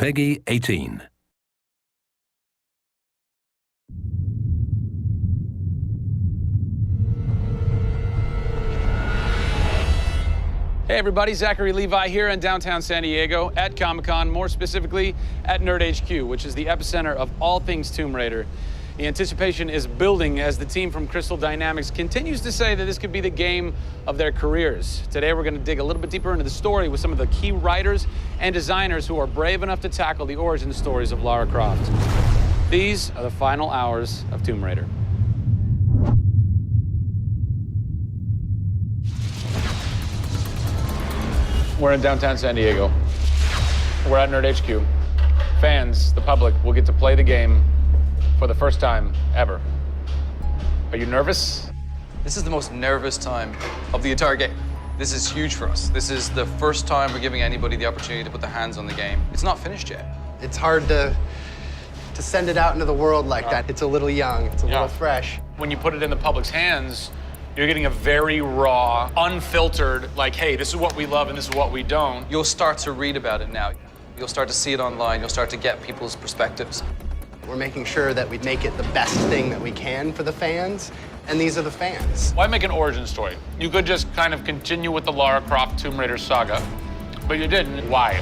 Peggy 18. Hey everybody, Zachary Levi here in downtown San Diego at Comic-Con, more specifically at Nerd HQ, which is the epicenter of all things Tomb Raider. The anticipation is building as the team from Crystal Dynamics continues to say that this could be the game of their careers. Today we're going to dig a little bit deeper into the story with some of the key writers and designers who are brave enough to tackle the origin stories of Lara Croft. These are the final hours of Tomb Raider. We're in downtown San Diego. We're at Nerd HQ. Fans, the public, will get to play the game for the first time ever. Are you nervous? This is the most nervous time of the entire game. This is huge for us. This is the first time we're giving anybody the opportunity to put their hands on the game. It's not finished yet. It's hard to send it out into the world like that. It's a little young, it's a little fresh. When you put it in the public's hands, you're getting a very raw, unfiltered, like, hey, this is what we love and this is what we don't. You'll start to read about it now. You'll start to see it online. You'll start to get people's perspectives. We're making sure that we make it the best thing that we can for the fans, and these are the fans. Why make an origin story? You could just kind of continue with the Lara Croft Tomb Raider saga, but you didn't. Why?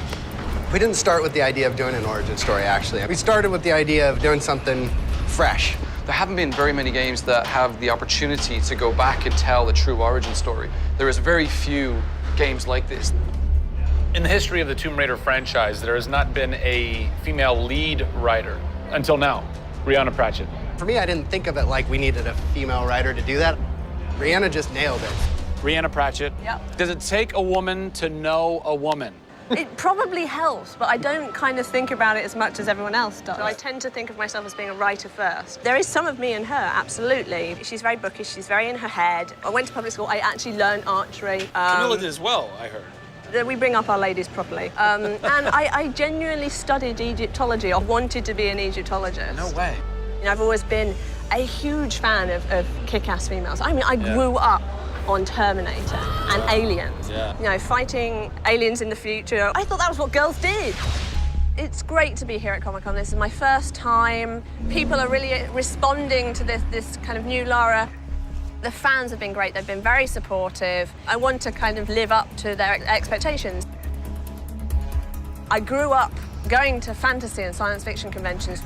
We didn't start with the idea of doing an origin story, actually. We started with the idea of doing something fresh. There haven't been very many games that have the opportunity to go back and tell the true origin story. There is very few games like this. In the history of the Tomb Raider franchise, there has not been a female lead writer until now, RHIANNA Pratchett. For me, I didn't think of it like we needed a female writer to do that. RHIANNA just nailed it. RHIANNA Pratchett. Yep. Does it take a woman to know a woman? It probably helps, but I don't kind of think about it as much as everyone else does. I tend to think of myself as being a writer first. There is some of me in her, absolutely. She's very bookish, she's very in her head. I went to public school, I actually learned archery. Camilla did as well, I heard. We bring up our ladies properly. And I genuinely studied Egyptology. I wanted to be an Egyptologist. No way. You know, I've always been a huge fan of kick-ass females. I mean, I grew up on Terminator and Aliens. Yeah. You know, fighting aliens in the future. I thought that was what girls did. It's great to be here at Comic-Con. This is my first time. People are really responding to this kind of new Lara. The fans have been great. They've been very supportive. I want to kind of live up to their expectations. I grew up going to fantasy and science fiction conventions.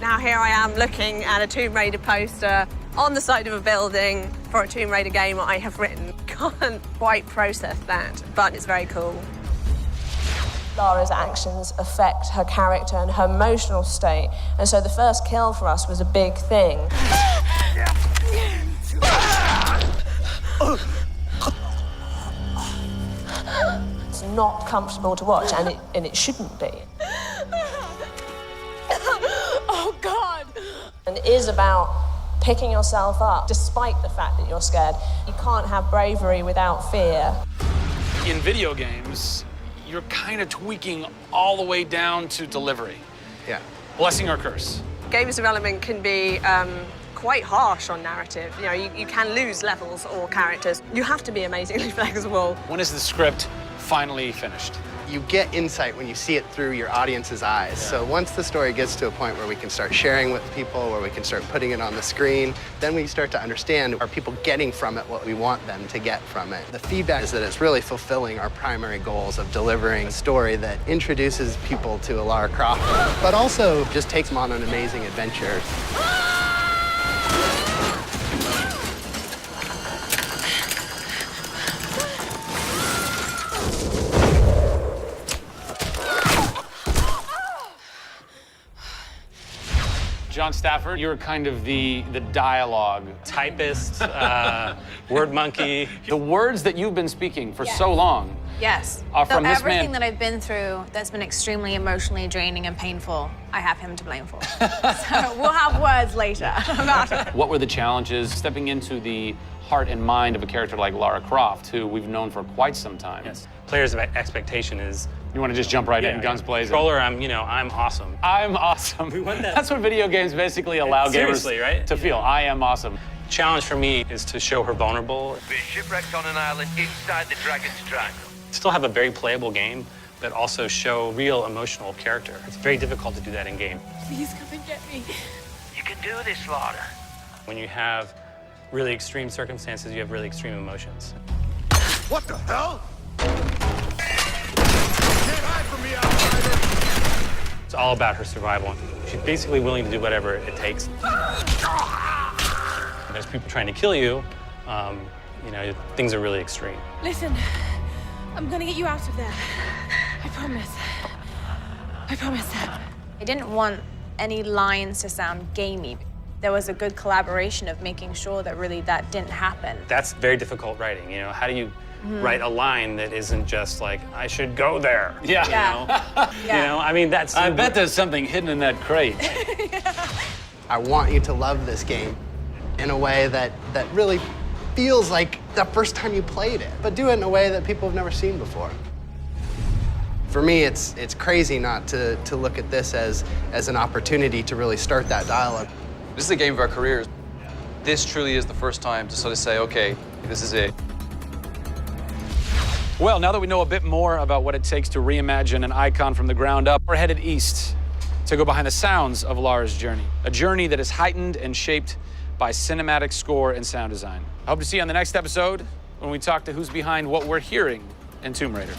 Now here I am looking at a Tomb Raider poster on the side of a building for a Tomb Raider game I have written. Can't quite process that, but it's very cool. Lara's actions affect her character and her emotional state, and so the first kill for us was a big thing. It's not comfortable to watch, and it shouldn't be. Oh, God! And it is about picking yourself up, despite the fact that you're scared. You can't have bravery without fear. In video games, you're kind of tweaking all the way down to delivery. Yeah. Blessing or curse. Games development can be quite harsh on narrative. You know, you can lose levels or characters. You have to be amazingly flexible. When is the script finally finished? You get insight when you see it through your audience's eyes. Yeah. So once the story gets to a point where we can start sharing with people, where we can start putting it on the screen, then we start to understand, are people getting from it what we want them to get from it? The feedback is that it's really fulfilling our primary goals of delivering a story that introduces people to a Lara Croft, but also just takes them on an amazing adventure. John Stafford, you're kind of the dialogue typist, word monkey. The words that you've been speaking for so long Yes. are from this everything man. that I've been through that's been extremely emotionally draining and painful, I have him to blame for. So we'll have words later about it. What were the challenges stepping into the heart and mind of a character like Lara Croft, who we've known for quite some time? Yes. Players' expectation is. You want to just jump right in, guns blazing? Controller, I'm awesome. I'm awesome. We want that. That's what video games basically allow gamers right? to feel. I am awesome. Challenge for me is to show her vulnerable. We're shipwrecked on an island inside the Dragon's Triangle. Still have a very playable game, but but also show real emotional character. It's very difficult to do that in game. Please come and get me. You can do this, Laura. When you have really extreme circumstances, you have really extreme emotions. What the hell? Can't hide from me, outsider! It's all about her survival. She's basically willing to do whatever it takes. There's people trying to kill you. You know, things are really extreme. Listen, I'm gonna get you out of there. I promise. I promise. I didn't want any lines to sound gamey. There was a good collaboration of making sure that really that didn't happen. That's very difficult writing, you know? How do you write a line that isn't just like, I should go there? Yeah. You know? Yeah. You know, I mean, that's... I bet there's something hidden in that crate. I want you to love this game in a way that really feels like the first time you played it, but do it in a way that people have never seen before. For me, it's crazy not to look at this as an opportunity to really start that dialogue. This is the game of our careers. This truly is the first time to sort of say, okay, this is it. Well, now that we know a bit more about what it takes to reimagine an icon from the ground up, we're headed east to go behind the sounds of Lara's journey, a journey that is heightened and shaped by cinematic score and sound design. I hope to see you on the next episode when we talk to who's behind what we're hearing in Tomb Raider.